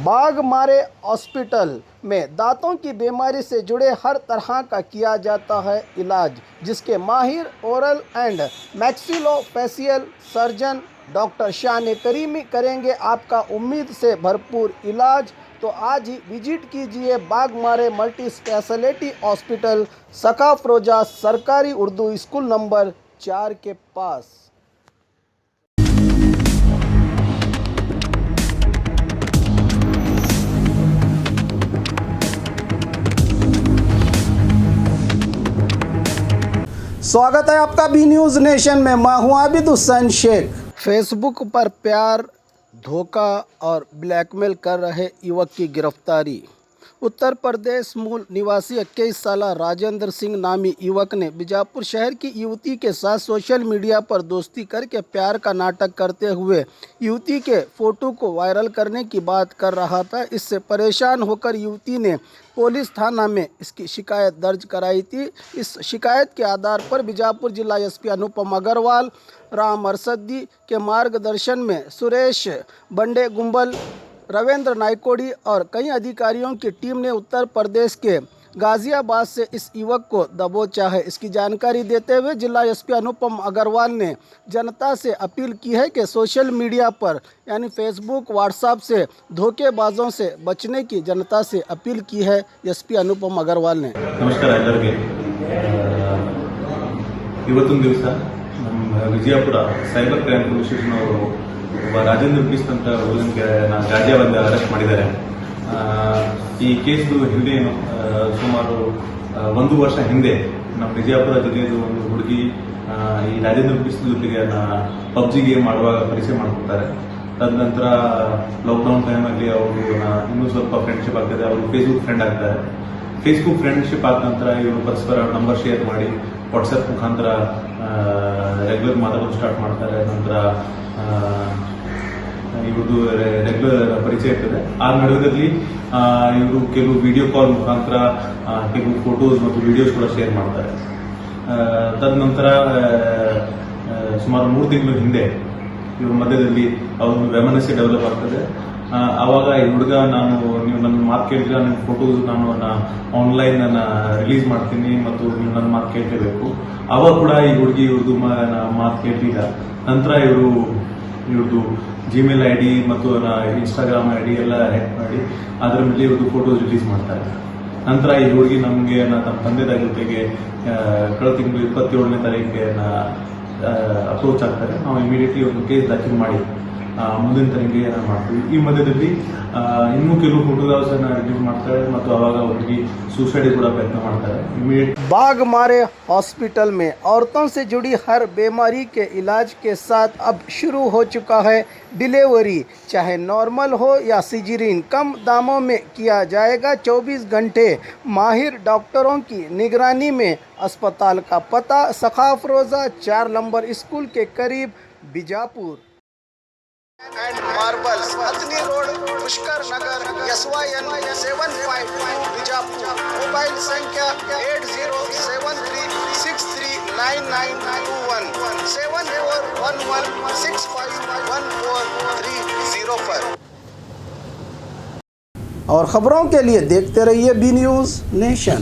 Baghmare hospital में दांतों की बीमारी से जुड़े हर तरह का किया जाता है इलाज, जिसके माहिर oral and maxillofacial surgeon doctor शान करीमी करेंगे आपका उम्मीद से भरपूर इलाज। तो आज ही विजिट कीजिए बाघमारे मल्टी स्पेशलिटी हॉस्पिटल, सकाफरोजा सरकारी उर्दू स्कूल नंबर 4 के पास। स्वागत है आपका बी न्यूज़ नेशन में। मैं हूं आबिद हुसैन शेख। फेसबुक पर प्यार, धोखा और ब्लैकमेल कर रहे युवक की गिरफ्तारी। उत्तर प्रदेश मूल निवासी 21 साल राजेंद्र सिंह नामी युवक ने बीजापुर शहर की युवती के साथ सोशल मीडिया पर दोस्ती करके प्यार का नाटक करते हुए युवती के फ़ोटो को वायरल करने की बात कर रहा था। इससे परेशान होकर युवती ने पुलिस थाना में इसकी शिकायत दर्ज कराई थी। इस शिकायत के आधार पर बीजापुर जिला एसपी अनुपम अग्रवाल, राम अरसदी के मार्गदर्शन में सुरेश बंडे गुंबल, रविंद्र नायकोड़ी और कई अधिकारियों की टीम ने उत्तर प्रदेश के गाजियाबाद से इस युवक को दबोचा है। इसकी जानकारी देते हुए जिला एसपी अनुपम अग्रवाल ने जनता से अपील की है कि सोशल मीडिया पर यानी फेसबुक, व्हाट्सएप से धोखेबाजों से बचने की जनता से अपील की है एसपी अनुपम अग्रवाल ने। नमस्कार ಎಲ್ಲರಿಗೆ। ಇವತ್ತಿನ ದಿವಸ ನಮ್ಮ Vijayapura cyber crime police station ಅವರು ಒಬ್ಬ ರಾಜೇಂದ್ರ ಬಿಸ್ಟ್ ಅಂತ ಹುಡುಗನಿಗೆ ಗಾಜಿಯಾಬಾದ್ ಅರೆಸ್ಟ್ ಮಾಡಿದ್ದಾರೆ। ಈ ಕೇಸು ಹಿಂದೆ ಸುಮಾರು 1 ವರ್ಷ ಹಿಂದೆ ನಮ್ಮ ವಿಜಯಪುರ ಜಿಲ್ಲೆಯ ಒಂದು ಹುಡುಗಿ ಈ ರಾಜೇಂದ್ರ ಬಿಸ್ಟ್ ಜೊತೆಗೆ ಪಬ್ಜಿ ಗೇಮ್ ಆಡುವಾಗ ಪರಿಚಯ ಮಾಡ್ಕೊತಾರೆ। ತದನಂತರ ಲಾಕ್ಡೌನ್ ಟೈಮಲ್ಲಿ ಅವರು ಇನ್ನೂ ಸ್ವಲ್ಪ ಫ್ರೆಂಡ್ಶಿಪ್ ಆಗ್ತದೆ, ಅವರು ಫೇಸ್ಬುಕ್ ಫ್ರೆಂಡ್ ಆಗ್ತಾರೆ। ಫೇಸ್ಬುಕ್ ಫ್ರೆಂಡ್ಶಿಪ್ ಆದ ನಂತರ ಇವರು ಪರಸ್ಪರ ನಂಬರ್ ಶೇರ್ ಮಾಡಿ ವಾಟ್ಸಪ್ ಮುಖಾಂತರ ರೆಗ್ಯುಲರ್ ಮಾತಾಡೋದು ಸ್ಟಾರ್ಟ್ ಮಾಡ್ತಾರೆ। ನಂತರ ಇವ್ರದ್ದು ರೆಗ್ಯುಲರ್ ಪರಿಚಯ ಇರ್ತದೆ। ಆ ನಡುವೆಯಲ್ಲಿ ಇವರು ಕೆಲವು ವಿಡಿಯೋ ಕಾಲ್ ಮುಖಾಂತರ ಕೆಲವು ಫೋಟೋಸ್ ಮತ್ತು ವಿಡಿಯೋಸ್ ಕೂಡ ಶೇರ್ ಮಾಡ್ತಾರೆ। ತದನಂತರ ಸುಮಾರು 3 ತಿಂಗಳ ಹಿಂದೆ ಇವ್ರ ಮಧ್ಯದಲ್ಲಿ ಅವರೊಂದು ವೆಮನಸ್ಸಿ ಡೆವಲಪ್ ಆಗ್ತದೆ। ಆವಾಗ ಈ ಹುಡುಗ ನೀವು ನನ್ನ ಮಾತು ಕೇಳಿದ್ರೆ ನನ್ನ ಫೋಟೋಸ್ ನಾನು ಆನ್ಲೈನ್ ರಿಲೀಸ್ ಮಾಡ್ತೀನಿ ಮತ್ತು ನೀವು ನನ್ನ ಮಾತು ಕೇಳಲೇಬೇಕು। ಅವಾಗ ಕೂಡ ಈ ಹುಡುಗಿ ಇವ್ರದ್ದು ಮಾತು ಕೇಳಲಿಲ್ಲ। ನಂತರ ಇವ್ರದ್ದು ಜಿಮೇಲ್ ಐಡಿ ಮತ್ತು ಇನ್ಸ್ಟಾಗ್ರಾಮ್ ಐಡಿ ಎಲ್ಲ ಹ್ಯಾಕ್ ಮಾಡಿ ಅದರ ಮೇಲೆ ಇವ್ರದ್ದು ಫೋಟೋಸ್ ರಿಲೀಸ್ ಮಾಡ್ತಾರೆ। ನಂತರ ಈ ಹುಡುಗಿ ನಮಗೆ ನಮ್ಮ ತಂದೆ ತಾಯಿ ಜೊತೆಗೆ ಕಳೆದ ತಿಂಗಳು 27ನೇ ತಾರೀಕಿಗೆ ಅಪ್ರೋಚ್ ಆಗ್ತಾರೆ। ನಾವು ಇಮಿಡಿಯೇಟ್ಲಿ ಒಂದು ಕೇಸ್ ದಾಖಲು ಮಾಡಿ ಮುಂದಿನ ತನಿಖೆ ಮಾಡ್ತೀವಿ। ಈ ಮಧ್ಯದಲ್ಲಿ ಇನ್ನೂ ಕೆಲವು ಫೋಟೋಸ್ ರಿಲೀಸ್ ಮಾಡ್ತಾರೆ ಮತ್ತು ಅವಾಗ ಅವರಿಗೆ सुसाइड ಕೂಡ ಪ್ರಯತ್ನ ಮಾಡ್ತಾರೆ। बाघमारे हॉस्पिटल में औरतों से जुड़ी हर बीमारी के इलाज के साथ अब शुरू हो चुका है डिलीवरी, चाहे नॉर्मल हो या सिजेरियन, कम दामों में किया जाएगा। 24 घंटे माहिर डॉक्टरों की निगरानी में। अस्पताल का पता सकाफरोजा 4 नंबर स्कूल के करीब, Bijapur and marbles, Hathni road, Pushkar Nagar, SYN 752 Bijapur. Mobile संख्या 8073639921 7411651430 पर। और खबरों के लिए देखते रहिए बी न्यूज़ नेशन।